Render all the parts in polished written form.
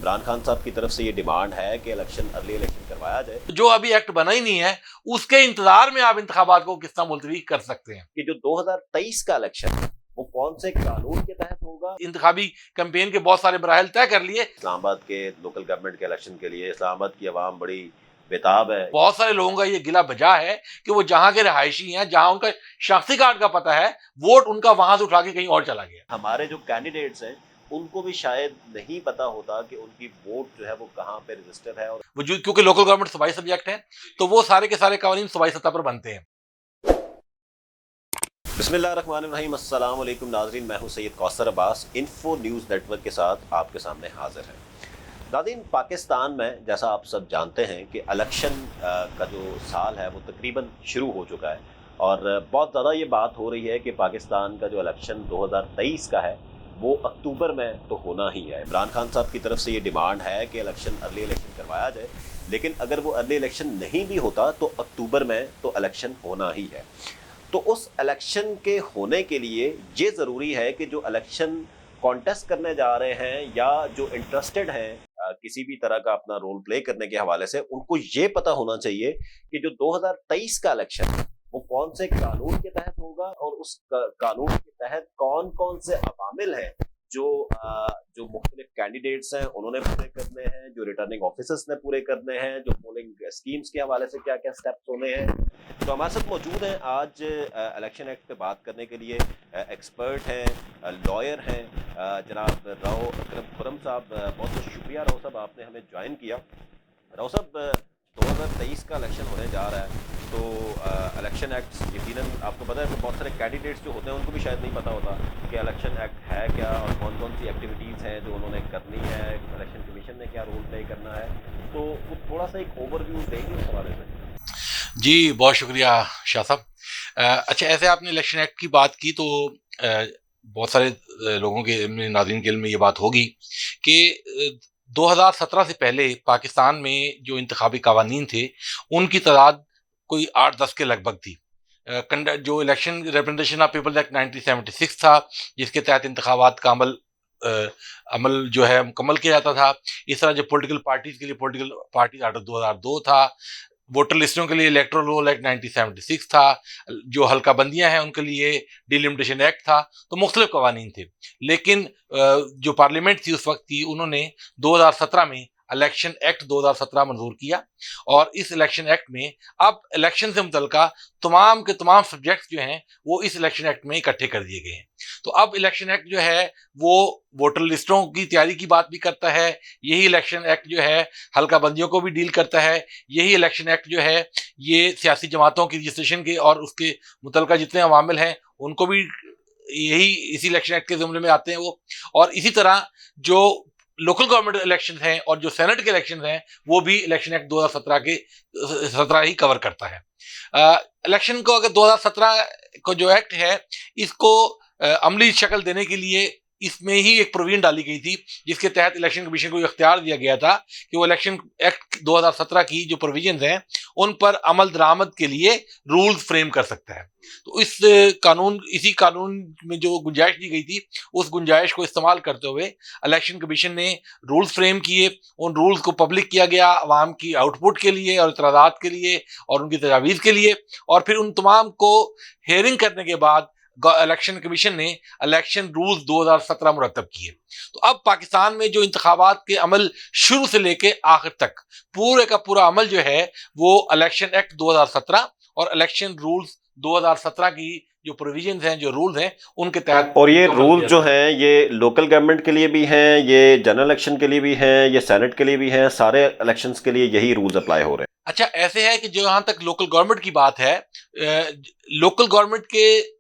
इमरान खान साहब की तरफ से ये डिमांड है कि अर्ली इलेक्शन करवाया जाए। जो अभी एक्ट बना ही नहीं है उसके इंतजार में आप इंतखाबात को किस तरह मुलतवी कर सकते हैं कि जो 2023 का इलेक्शन है वो कौन से कानून के तहत होगा। इंतखाबी कैंपेन के बहुत सारे मराहल तय कर लिए। इस्लामाबाद के लोकल गवर्नमेंट के इलेक्शन के लिए इस्लामाबाद की आवाम बड़ी बेताब है। बहुत सारे लोगों का ये गिला बजा है कि वो जहां के रहायशी हैं, जहां उनका शख्सी कार्ड का पता है, वोट उनका वहां से उठा के कहीं और चला गया। हमारे जो कैंडिडेट्स हैं उनको भी शायद नहीं पता होता कि उनकी वोट जो है वो कहाँ पे रजिस्टर है। और क्योंकि लोकल गवर्नमेंट सूबाई सब्जेक्ट है तो वो सारे के सारे कानून सूबाई सतह पर बनते हैं। बिस्मिल्लाहिर्रहमानिर्रहीम, अस्सलाम वालेकुम नाज़रीन, मैं हूं Syed Kausar Abbas info news network के साथ आपके सामने हाजिर है। नाज़रीन, पाकिस्तान में जैसा आप सब जानते हैं कि इलेक्शन का जो साल है वो तकरीबन शुरू हो चुका है और बहुत ज़्यादा ये बात हो रही है कि पाकिस्तान का जो इलेक्शन 2023 का है वो अक्टूबर में तो होना ही है। इमरान खान साहब की तरफ से ये डिमांड है कि अर्ली इलेक्शन करवाया जाए, लेकिन अगर वो अर्ली इलेक्शन नहीं भी होता तो अक्टूबर में तो इलेक्शन होना ही है। तो उस इलेक्शन के होने के लिए ये ज़रूरी है कि जो इलेक्शन कॉन्टेस्ट करने जा रहे हैं या जो इंटरेस्टेड हैं किसी भी तरह का अपना रोल प्ले करने के हवाले से, उनको ये पता होना चाहिए कि जो 2023 का इलेक्शन है वो कौन से कानून के तहत होगा और उस कानून के तहत कौन कौन से अवामिल हैं जो मुख्तलिफ कैंडिडेट्स हैं उन्होंने पूरे करने हैं, जो रिटर्निंग ऑफिसर्स ने पूरे करने हैं, जो पोलिंग स्कीम्स के हवाले से क्या क्या स्टेप्स होने हैं। तो हमारे साथ मौजूद हैं आज इलेक्शन एक्ट पे बात करने के लिए एक्सपर्ट हैं, लॉयर हैं, जनाब राव अकरम खुरम साहब। बहुत बहुत शुक्रिया राव साहब, आपने हमें ज्वाइन किया। राव साहब, 2023 का इलेक्शन होने जा रहा है तो इलेक्शन एक्ट यकीनन आपको पता है कि बहुत सारे कैंडिडेट्स जो होते हैं उनको भी शायद नहीं पता होता कि इलेक्शन एक्ट है क्या और कौन कौन सी एक्टिविटीज़ हैं जो उन्होंने करनी है, इलेक्शन कमीशन ने क्या रोल प्ले करना है। तो वो थोड़ा सा एक ओवरव्यू देंगे उस हवाले से। जी बहुत शुक्रिया शाह साहब। अच्छा, ऐसे आपने इलेक्शन एक्ट की बात की तो बहुत सारे लोगों के नाज़रीन के इल्म में ये बात होगी कि 2017 से पहले पाकिस्तान में जो इंतखाबी कवानीन थे उनकी तादाद कोई 8-10 के लगभग थी। जो election representation of peoples act 1976 था जिसके तहत इंतखाबात का अमल जो है मुकम्मल किया जाता था। इस तरह जो पॉलिटिकल पार्टीज के लिए पॉलिटिकल पार्टीज एक्ट 2002 था, वोटर लिस्टों के लिए इलेक्टोरल रोल एक्ट 1976 था, जो हल्का बंदियां हैं उनके लिए डिलिमिटेशन एक्ट था। तो मुख्तलिफ कवानीन थे, लेकिन जो पार्लियामेंट थी उस वक्त की उन्होंने 2017 में इलेक्शन एक्ट 2017 मंजूर किया और इस इलेक्शन एक्ट में अब इलेक्शन से मुतल्लिका तमाम के तमाम सब्जेक्ट्स जो हैं वो इस इलेक्शन एक्ट में इकट्ठे कर दिए गए हैं। तो अब इलेक्शन एक्ट जो है वो वोटर लिस्टों की तैयारी की बात भी करता है, यही इलेक्शन एक्ट जो है हल्का बंदियों को भी डील करता है, यही इलेक्शन एक्ट जो है ये सियासी जमातों की रजिस्ट्रेशन के और उसके मुतल्लिका जितने अवामिल हैं उनको भी यही इसी इलेक्शन एक्ट के ज़िम्मे में आते हैं वो। और इसी तरह जो लोकल गवर्नमेंट इलेक्शन हैं और जो सेनेट के इलेक्शन हैं वो भी इलेक्शन एक्ट 2017 ही कवर करता है। इलेक्शन को अगर 2017 को जो एक्ट है इसको अमली शक्ल देने के लिए इसमें ही एक प्रोविजन डाली गई थी जिसके तहत इलेक्शन कमीशन को इख्तियार दिया गया था कि वो इलेक्शन एक्ट 2017 की जो प्रोविजंस हैं उन पर अमल दरामद के लिए रूल्स फ्रेम कर सकता है। तो इसी कानून में जो गुंजाइश दी गई थी उस गुंजाइश को इस्तेमाल करते हुए इलेक्शन कमीशन ने रूल्स फ्रेम किए, उन रूल्स को पब्लिक किया गया अवाम की आउटपुट के लिए और इतराज़ात के लिए और उनकी तजावीज़ के लिए, और फिर उन तमाम को हेयरिंग करने के बाद इलेक्शन कमीशन ने इलेक्शन रूल्स 2017 मुरतब किए। तो अब पाकिस्तान में जो इंतखाबात के अमल शुरू से लेके आखिर तक पूरे का पूरा अमल जो है वो इलेक्शन एक्ट 2017 और इलेक्शन रूल्स 2017 की जो प्रोविजंस हैं, जो रूल्स हैं उनके तहत। और ये रूल जो हैं ये लोकल गवर्नमेंट के लिए भी हैं, ये जनरल इलेक्शन के लिए भी हैं, ये सेनेट के लिए भी हैं, सारे इलेक्शंस के लिए यही रूल्स अप्लाई हो रहे हैं। अच्छा, ऐसे है कि जो यहाँ तक लोकल गवर्नमेंट की बात है, लोकल गवर्नमेंट के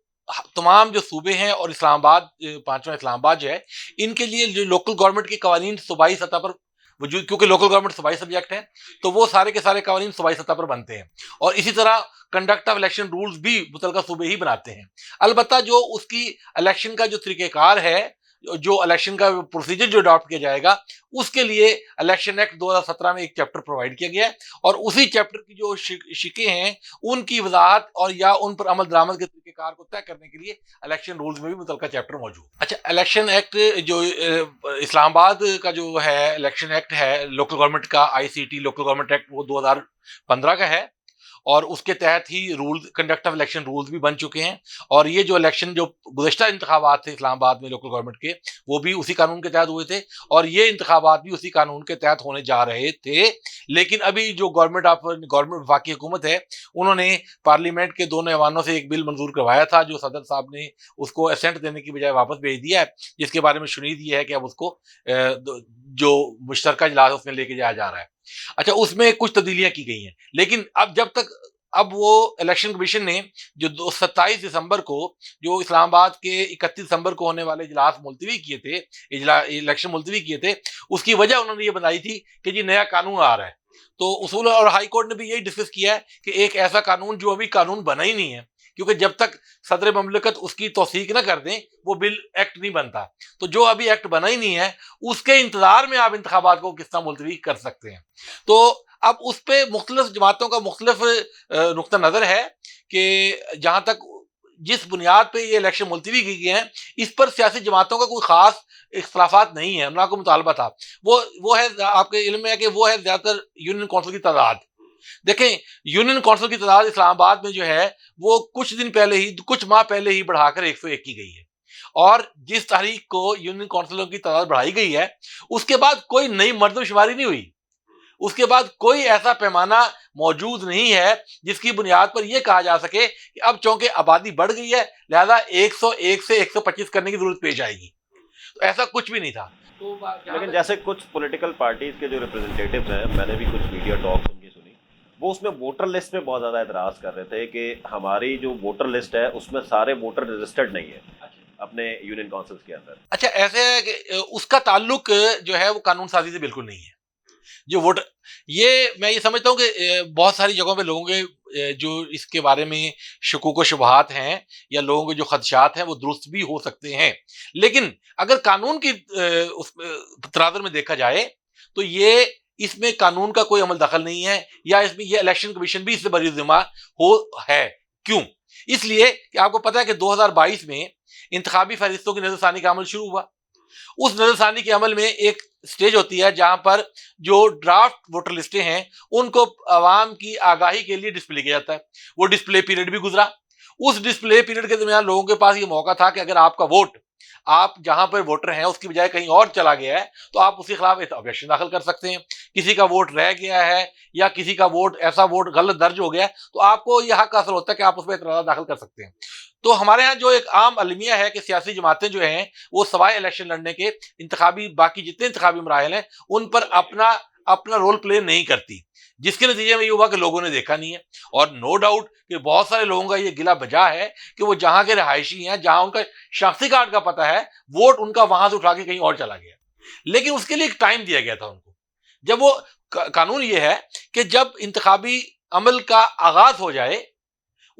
तमाम जो सूबे हैं और इस्लामाबाद, पांचवा इस्लामाबाद जो है, इनके लिए जो लोकल गवर्नमेंट के कवानीन सूबाई सतह पर वजूद, क्योंकि लोकल गवर्नमेंट सूबाई सब्जेक्ट है तो वो सारे के सारे कवानीन सूबाई सतह पर बनते हैं और इसी तरह कंडक्ट ऑफ इलेक्शन रूल्स भी मुतल्लिका सूबे ही बनाते हैं। अलबत्ता जो उसकी इलेक्शन का जो तरीक़ेकार है जो इलेक्शन का प्रोसीजर जो अडॉप्ट किया जाएगा, उसके लिए इलेक्शन एक्ट 2017 में एक चैप्टर प्रोवाइड किया गया है और उसी चैप्टर की जो शिकें हैं उनकी वजाहत और या उन पर अमल दरामद के तरीकेकार को तय करने के लिए इलेक्शन रूल्स में भी मुतलका चैप्टर मौजूद। अच्छा, इलेक्शन एक्ट जो इस्लामाबाद का जो है इलेक्शन एक्ट है, लोकल गवर्नमेंट का आईसीटी लोकल गवर्नमेंट एक्ट, वो 2015 का है और उसके तहत ही rule conduct of election rules भी बन चुके हैं। और ये जो इलेक्शन जो गुज़श्ता इंतखाबात थे इस्लामाबाद में लोकल गवर्नमेंट के, वो भी उसी कानून के तहत हुए थे और ये इंतखाबात भी उसी कानून के तहत होने जा रहे थे। लेकिन अभी जो गवर्नमेंट वफाकी हुकूमत है, उन्होंने पार्लियामेंट के दोनों ऐवानों से एक बिल मंजूर करवाया था, जो सदर साहब ने उसको असेंट देने की बजाय वापस भेज दिया है, जिसके बारे में शुनीद ये है कि अब उसको जो मुश्तरका इजलास है उसमें लेके जाया जा रहा है। अच्छा, उसमें कुछ तब्दीलियां की गई हैं, लेकिन अब वो इलेक्शन कमीशन ने जो 27 दिसंबर को जो इस्लामाबाद के 31 दिसंबर को होने वाले इजलास मुलतवी किए थे, इलेक्शन मुलतवी किए थे, उसकी वजह उन्होंने ये बनाई थी कि जी नया कानून आ रहा है। तो उसूल और हाई कोर्ट ने भी यही डिस्कस किया है कि एक ऐसा कानून जो अभी कानून बना ही नहीं है, क्योंकि जब तक सदर ममलकत उसकी तौसीक ना कर दें वो बिल एक्ट नहीं बनता। तो जो अभी एक्ट बना ही नहीं है, उसके इंतजार में आप इंतखाबात को किस तरह मुलतवी कर सकते हैं। तो अब उस पर मुख्तलिफ जमातों का मुख्तलिफ नुक्ता नज़र है कि जहाँ तक जिस बुनियाद पे ये इलेक्शन मुलतवी की गए हैं, इस पर सियासी जमातों का कोई खास इख्तलाफात नहीं है। उनका कोई मुतालबा था, वो है, आपके इल्म में है कि वो है ज़्यादातर यूनियन कौंसिल की तादाद। देखें, यूनियन कौंसिल की तादाद इस्लामाबाद में जो है वो कुछ माह पहले ही बढ़ाकर 101 की गई है और जिस तारीख को यूनियन कौंसिलों की तादाद बढ़ाई गई है, उसके बाद कोई नई मर्दमशुमारी नहीं हुई। उसके बाद कोई ऐसा पैमाना मौजूद नहीं है जिसकी बुनियाद पर यह कहा जा सके कि अब चूंकि आबादी बढ़ गई है लिहाजा 101 से 125 करने की जरूरत पेश आएगी। तो ऐसा कुछ भी नहीं था। लेकिन जैसे कुछ पॉलिटिकल पार्टीज के जो रिप्रेजेंटेटिव्स हैं, मैंने भी कुछ मीडिया टॉक्स उनकी सुनी, वो उसमें वोटर लिस्ट पे बहुत ज़्यादा एतराज़ कर रहे थे कि हमारी जो वोटर लिस्ट है उसमें सारे वोटर रजिस्टर्ड नहीं है अपने यूनियन काउंसिल्स के अंदर। अच्छा, ऐसे है कि उसका ताल्लुक जो है वो कानून साजी से बिल्कुल नहीं है। जो वोटर, मैं ये समझता हूँ कि बहुत सारी जगहों पे लोगों के जो इसके बारे में शुकूक व शुबहात हैं या लोगों के जो खदशात हैं वो दुरुस्त भी हो सकते हैं, लेकिन अगर कानून की उस तराजर में देखा जाए तो इसमें कानून का कोई अमल दखल नहीं है या इसमें ये इलेक्शन कमीशन भी इससे बरी जिम्मा है। क्यों? इसलिए कि आपको पता है कि 2022 में इंतखाबी फहरिस्तों की नजरसानी का अमल शुरू हुआ। उस नजरसानी के अमल में एक स्टेज होती है जहां पर जो ड्राफ्ट वोटर लिस्टें हैं उनको आवाम की आगाही के लिए डिस्प्ले किया जाता है। वो डिस्प्ले पीरियड भी गुजरा। उस डिस्प्ले पीरियड के दरमियान लोगों के पास ये मौका था कि अगर आपका वोट, आप जहां पर वोटर हैं उसकी बजाय कहीं और चला गया है तो आप उसके खिलाफ एक ऑब्जेक्शन दाखिल कर सकते हैं। किसी का वोट रह गया है या किसी का ऐसा वोट गलत दर्ज हो गया है तो आपको यह हक हासिल होता है कि आप उसमें एतराज़ दाखिल कर सकते हैं। तो हमारे यहाँ जो एक आम अलमिया है कि सियासी जमातें जो हैं वो सवाए इलेक्शन लड़ने के बाकी जितने इंतखाबी मराहल हैं उन पर अपना रोल प्ले नहीं करती, जिसके नतीजे में ये हुआ कि लोगों ने देखा नहीं है। और नो डाउट कि बहुत सारे लोगों का ये गिला बजा है कि वो जहां के रहायशी हैं, जहां उनका शख्सी कार्ड का पता है, वोट उनका वहां से उठा के कहीं और चला गया। लेकिन उसके लिए एक टाइम दिया गया था उनको। जब वो कानून ये है कि जब इंतखाबी अमल का आगाज हो जाए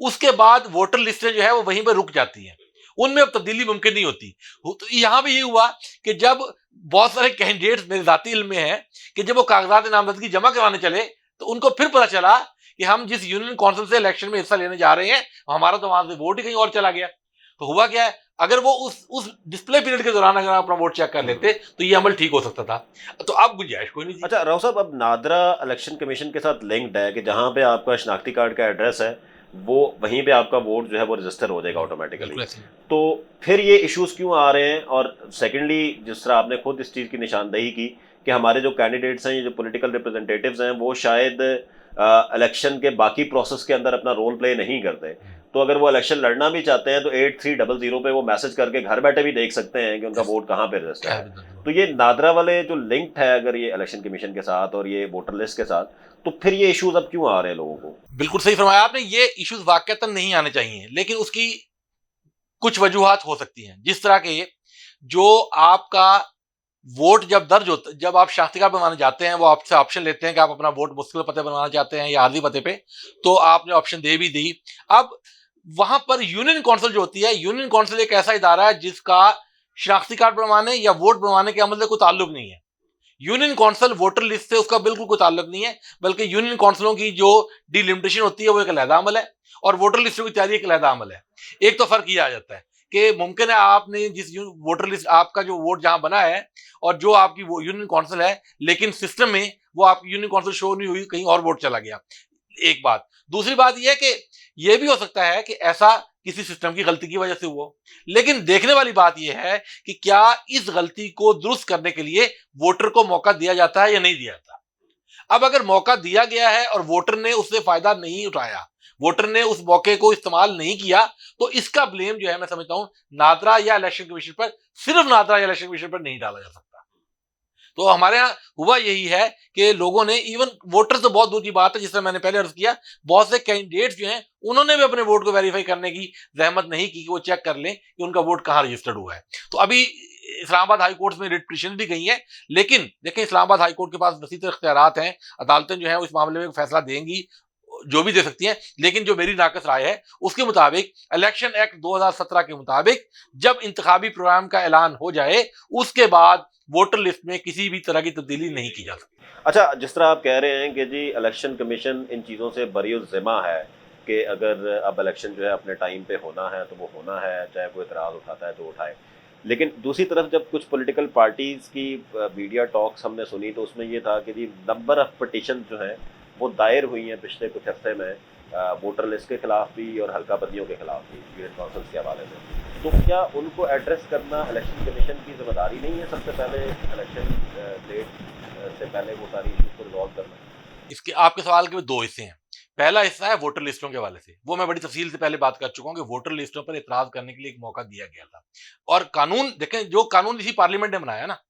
उसके बाद वोटर लिस्टें जो है वो वहीं पर रुक जाती हैं, उनमें अब तब्दीली मुमकिन नहीं होती। तो यहाँ भी ये हुआ कि जब बहुत सारे कैंडिडेट्स मेरे जाती इल्म में है कि जब वो कागजात नामजदगी जमा कराने चले तो उनको फिर पता चला कि हम जिस यूनियन काउंसिल से इलेक्शन में हिस्सा लेने जा रहे हैं हमारा तो वहां से वोट ही कहीं और चला गया। तो हुआ क्या है, अगर वो उस डिस्प्ले पीरियड के दौरान अगर अपना वोट चेक कर लेते तो ये अमल ठीक हो सकता था। तो अब गुंजाइश कोई नहीं थी। अच्छा राव साहब, अब नादरा इलेक्शन कमीशन के साथ लिंक्ड है कि जहां पे आपका शनाख्ती कार्ड का एड्रेस है वो वहीं पे आपका वोट जो है वो रजिस्टर हो जाएगा ऑटोमेटिकली। तो फिर ये इश्यूज क्यों आ रहे हैं? और सेकेंडली, जिस तरह आपने खुद इस चीज़ की निशानदेही की कि हमारे जो कैंडिडेट्स हैं, ये जो पॉलिटिकल रिप्रेजेंटेटिव्स हैं, वो शायद इलेक्शन के बाकी प्रोसेस के अंदर अपना रोल प्ले नहीं करते, तो अगर वो इलेक्शन लड़ना भी चाहते हैं तो 8300 पे वो मैसेज करके घर बैठे भी देख सकते हैं कि उनका वोट कहाँ पे रजिस्टर है। तो ये नादरा वाले जो लिंक्ड है अगर ये इलेक्शन कमीशन के साथ और ये वोटर लिस्ट के साथ, तो फिर ये इश्यूज अब क्यों आ रहे हैं लोगों को? बिल्कुल सही फरमाया आपने, ये इश्यूज वाकईतन नहीं आने चाहिए, लेकिन उसकी कुछ वजूहात हो सकती हैं। जिस तरह के जो आपका वोट जब आप शनाख्ती कार्ड बनवाने जाते हैं, वो आपसे ऑप्शन लेते हैं कि आप अपना वोट मुस्तकिल पते बनवाना चाहते हैं या आर्जी पते पे, तो आपने ऑप्शन दे भी दी। अब वहां पर यूनियन काउंसिल जो होती है, यूनियन काउंसिल एक ऐसा इदारा है जिसका शनाख्ती कार्ड बनवाने या वोट बनवाने के अमल से कोई ताल्लुक नहीं है। यूनियन काउंसिल वोटर लिस्ट से उसका बिल्कुल कोई ताल्लुक नहीं है, बल्कि यूनियन काउंसिलों की जो डिलिमिटेशन होती है वो एक अलहदा अमल है और वोटर लिस्टों की तैयारी एक अलहदा अमल है। एक तो फर्क ये आ जाता है कि मुमकिन है आपने जिस वोटर लिस्ट आपका जो वोट जहां बना है और जो आपकी वो यूनियन काउंसिल है, लेकिन सिस्टम में वो आपकी यूनियन काउंसिल शो नहीं हुई, कहीं और वोट चला गया। एक बात। दूसरी बात यह है कि यह भी हो सकता है कि ऐसा किसी सिस्टम की गलती की वजह से हुआ, लेकिन देखने वाली बात यह है कि क्या इस गलती को दुरुस्त करने के लिए वोटर को मौका दिया जाता है या नहीं दिया जाता। अब अगर मौका दिया गया है और वोटर ने उससे फायदा नहीं उठाया, वोटर ने उस मौके को इस्तेमाल नहीं किया, तो इसका ब्लेम जो है मैं समझता हूं नादरा या इलेक्शन कमीशन पर, सिर्फ नादरा या इलेक्शन कमीशन पर नहीं डाला जा सकता। तो हमारे यहाँ हुआ यही है कि लोगों ने, इवन वोटर तो बहुत दूर की बात है, जिससे मैंने पहले अर्ज किया, बहुत से कैंडिडेट्स जो हैं उन्होंने भी अपने वोट को वेरीफाई करने की जहमत नहीं की कि वो चेक कर लें कि उनका वोट कहाँ रजिस्टर्ड हुआ है। तो अभी इस्लामाबाद हाई कोर्ट में रिट पिटीशन भी गई है, लेकिन देखें इस्लामाबाद हाई कोर्ट के पास वसीत इख्तियारात हैं, अदालतें जो है इस मामले में फैसला देंगी, जो भी दे सकती हैं। लेकिन जो मेरी नाकस राय है उसके मुताबिक इलेक्शन एक्ट 2017 के मुताबिक जब इंतखाबी प्रोग्राम का ऐलान हो जाए उसके बाद वोटर लिस्ट में किसी भी तरह की तब्दीली नहीं की जा सकती। अच्छा, जिस तरह आप कह रहे हैं कि जी इलेक्शन कमीशन इन चीज़ों से बरी-उल-ज़िम्मा है कि अगर अब इलेक्शन जो है अपने टाइम पे होना है तो वो होना है, चाहे कोई इतराज़ उठाता है तो उठाए। लेकिन दूसरी तरफ जब कुछ पॉलिटिकल पार्टीज़ की मीडिया टॉक्स हमने सुनी तो उसमें ये था कि जी नंबर ऑफ पिटीशन जो हैं वो दायर हुई हैं पिछले कुछ हफ्ते में, वोटर लिस्ट के खिलाफ भी और हल्का बंदियों के खिलाफ भी, यूनियन काउंसिल्स के हवाले से। तो क्या उनको एड्रेस करना इलेक्शन कमीशन की जिम्मेदारी नहीं है सबसे पहले इलेक्शन डेट से पहले वो सारी इश्यूज को रिजॉल्व करना? इसके आपके सवाल के दो हिस्से हैं। पहला हिस्सा है वोटर लिस्टों के हवाले से, वो मैं बड़ी तफसील से पहले बात कर चुका हूं कि वोटर लिस्टों पर इतराज करने के लिए एक मौका दिया गया था और कानून देखें, जो कानून इसी पार्लियामेंट ने बनाया ना,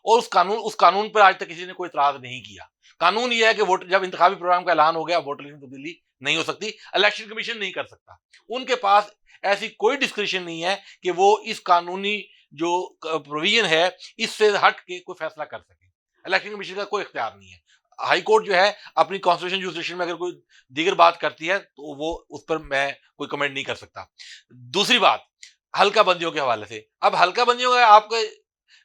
और उस कानून पर आज तक किसी ने कोई इतराज नहीं किया। कानून यह है कि वोट जब इंतखाबी प्रोग्राम का ऐलान हो गया वोटर लिस्ट में तब्दीली नहीं हो सकती, इलेक्शन कमीशन नहीं कर सकता। उनके पास ऐसी कोई डिस्क्रिप्शन नहीं है कि वो इस कानूनी जो प्रोविजन है इससे हट के कोई फैसला कर सके। इलेक्शन कमीशन का कोई इख्तियार नहीं है। हाई कोर्ट जो है अपनी कॉन्स्टिट्यूशन जुरिस्डिक्शन में अगर कोई दीगर बात करती है तो वो उस पर मैं कोई कमेंट नहीं कर सकता। दूसरी बात, हल्का बंदियों के हवाले से, अब हल्का बंदियों का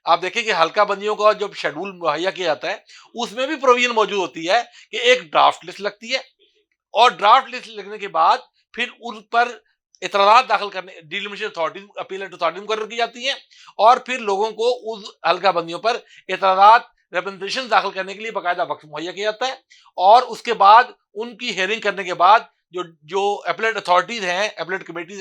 आप देखिए कि हल्का बंदियों का जब शेड्यूल मुहैया किया जाता है उसमें भी प्रोविजन मौजूद होती है कि एक ड्राफ्ट लिस्ट लगती है और ड्राफ्ट लिस्ट लगने के बाद फिर उन पर इतराज़ात दाखिल करने डिलिमिटेशन अथॉरिटी, अपीलेट अथॉरिटी मुकर्रर की जाती है और फिर लोगों को उस हल्का बंदियों पर इतराज़ात रिप्रेजेंटेशन दाखिल करने के लिए बाकायदा वक्त मुहैया किया जाता है और उसके बाद उनकी हेयरिंग करने के बाद जो जो अपीलेट अथॉरिटीज हैं, अपीलेट कमेटीज,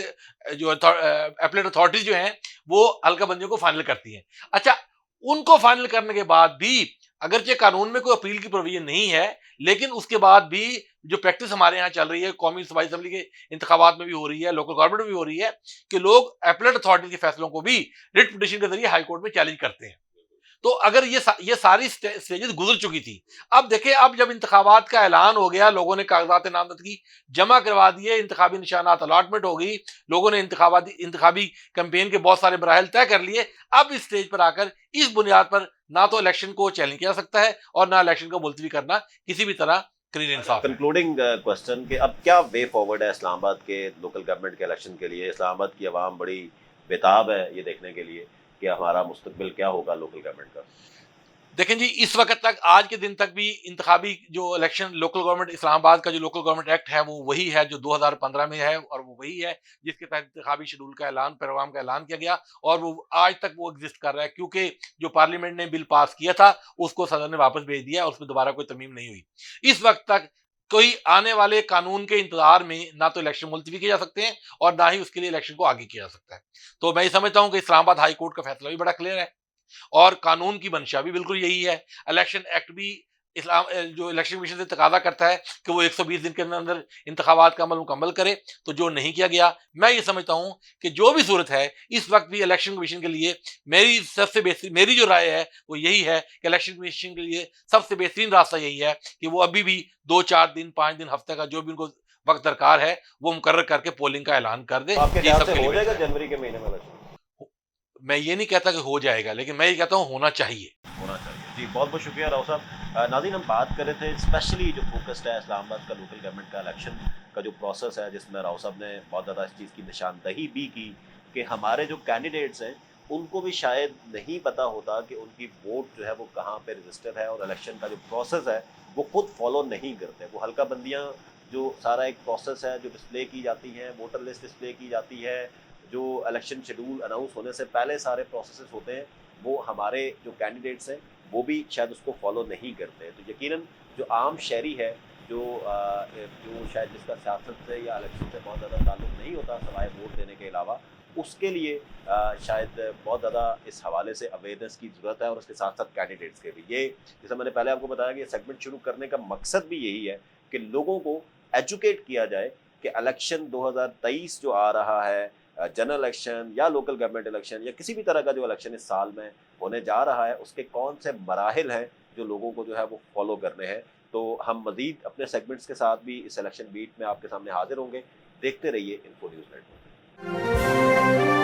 जो अपीलेट अथॉरिटीज जो हैं वो हल्का बंदियों को फाइनल करती हैं। अच्छा, उनको फाइनल करने के बाद भी अगरचे कानून में कोई अपील की प्रोविजन नहीं है, लेकिन उसके बाद भी जो प्रैक्टिस हमारे यहाँ चल रही है, कौमी सूबाई असेंबली के इंतखाबात में भी हो रही है, लोकल गवर्नमेंट में भी हो रही है कि लोग अपीलेट अथॉरिटी के फैसलों को भी रिट पिटीशन के जरिए हाई कोर्ट में चैलेंज करते हैं। तो अगर ये सारी स्टेजेस गुजर चुकी थी, अब देखिए, अब जब इंतखाबात का ऐलान हो गया, लोगों ने कागजात नामजदगी जमा करवा दिए, इंतखाबी निशानात अलॉटमेंट हो गई, लोगों ने इंतखाबी कैंपेन के बहुत सारे मराहल तय कर लिए। अब इस स्टेज पर आकर इस बुनियाद पर ना तो इलेक्शन को चैलेंज किया जा सकता है और ना इलेक्शन को मुलतवी करना किसी भी तरह क्लीन इंसाफ है। कंक्लूडिंग क्वेश्चन कि अब क्या वे फॉरवर्ड है इस्लामाबाद के लोकल गवर्नमेंट के इलेक्शन के लिए? इस्लामाबाद की आवाम बड़ी बेताब है ये देखने के लिए कि हमारा मुस्तकबिल क्या होगा लोकल गवर्नमेंट का। देखें जी, इस वक्त तक, आज के दिन तक भी इंतखाबी जो इलेक्शन लोकल गवर्नमेंट, इस्लामाबाद का जो लोकल गवर्नमेंट एक्ट है वो वही है जो 2015 में है और वो वही है जिसके तहत इंतखाबी शेड्यूल का ऐलान, प्रोग्राम का ऐलान किया गया और वो आज तक वो एग्जिस्ट कर रहा है, क्योंकि जो पार्लियामेंट ने बिल पास किया था उसको सदन ने वापस भेज दिया और उसमें दोबारा कोई तरमीम नहीं हुई। इस वक्त तक कोई आने वाले कानून के इंतजार में ना तो इलेक्शन मुलतवी किए जा सकते हैं और ना ही उसके लिए इलेक्शन को आगे किया जा सकता है। तो मैं ये समझता हूं कि इस्लामाबाद हाई कोर्ट का फैसला भी बड़ा क्लियर है और कानून की मंशा भी बिल्कुल यही है। इलेक्शन एक्ट भी जो इलेक्शन कमीशन से तकाजा करता है कि वो 120 दिन के अंदर इंतखाबात का अमल मुकम्मल करे, तो जो नहीं किया गया। मैं ये समझता हूं कि जो भी सूरत है इस वक्त भी इलेक्शन कमीशन के लिए मेरी जो राय है वो यही है कि इलेक्शन कमीशन के लिए सबसे बेहतरीन रास्ता यही है कि वो अभी भी 2-4 दिन, 5 दिन, हफ्ते का जो भी उनको वक्त दरकार है वो मुकर्रर करके पोलिंग का ऐलान कर दे। आपके ये ख्याल सबके से लिए हो जाएगा बेहतर है। जनवरी के महीने में इलेक्शन? मैं ये नहीं कहता कि हो जाएगा, लेकिन मैं ये कहता हूँ होना चाहिए। होना चाहिए। जी, बहुत बहुत शुक्रिया राव साहब। नाज़रीन, हम बात कर रहे थे स्पेशली जो फोकस्ड है इस्लामाबाद का लोकल गवर्नमेंट का इलेक्शन का जो प्रोसेस है, जिसमें राव साहब ने बहुत ज़्यादा इस चीज़ की निशानदही भी की कि हमारे जो कैंडिडेट्स हैं उनको भी शायद नहीं पता होता कि उनकी वोट जो है वो कहाँ पे रजिस्टर है, और इलेक्शन का जो प्रोसेस है वो खुद फॉलो नहीं करते। वो हल्का बंदियाँ जो सारा एक प्रोसेस है जो डिस्प्ले की जाती है, वोटर लिस्ट डिस्प्ले की जाती है, जो इलेक्शन शेड्यूल अनाउंस होने से पहले सारे प्रोसेसेस होते हैं, वो हमारे जो कैंडिडेट्स हैं वो भी शायद उसको फॉलो नहीं करते हैं। तो यकीनन जो आम शहरी है, जो शायद जिसका सियासत से या इलेक्शन से बहुत ज़्यादा ताल्लुक नहीं होता सवाए वोट देने के अलावा, उसके लिए शायद बहुत ज़्यादा इस हवाले से अवेयरनेस की ज़रूरत है, और उसके साथ साथ कैंडिडेट्स के भी। ये जैसे मैंने पहले आपको बताया कि ये सेगमेंट शुरू करने का मकसद भी यही है कि लोगों को एजुकेट किया जाए कि इलेक्शन 2023 जो आ रहा है, जनरल इलेक्शन या लोकल गवर्नमेंट इलेक्शन या किसी भी तरह का जो इलेक्शन इस साल में होने जा रहा है, उसके कौन से मराहिल हैं जो लोगों को जो है वो फॉलो करने हैं। तो हम मजीद अपने सेगमेंट्स के साथ भी इस इलेक्शन बीट में आपके सामने हाजिर होंगे। देखते रहिए इन्फो न्यूज़ नेटवर्क।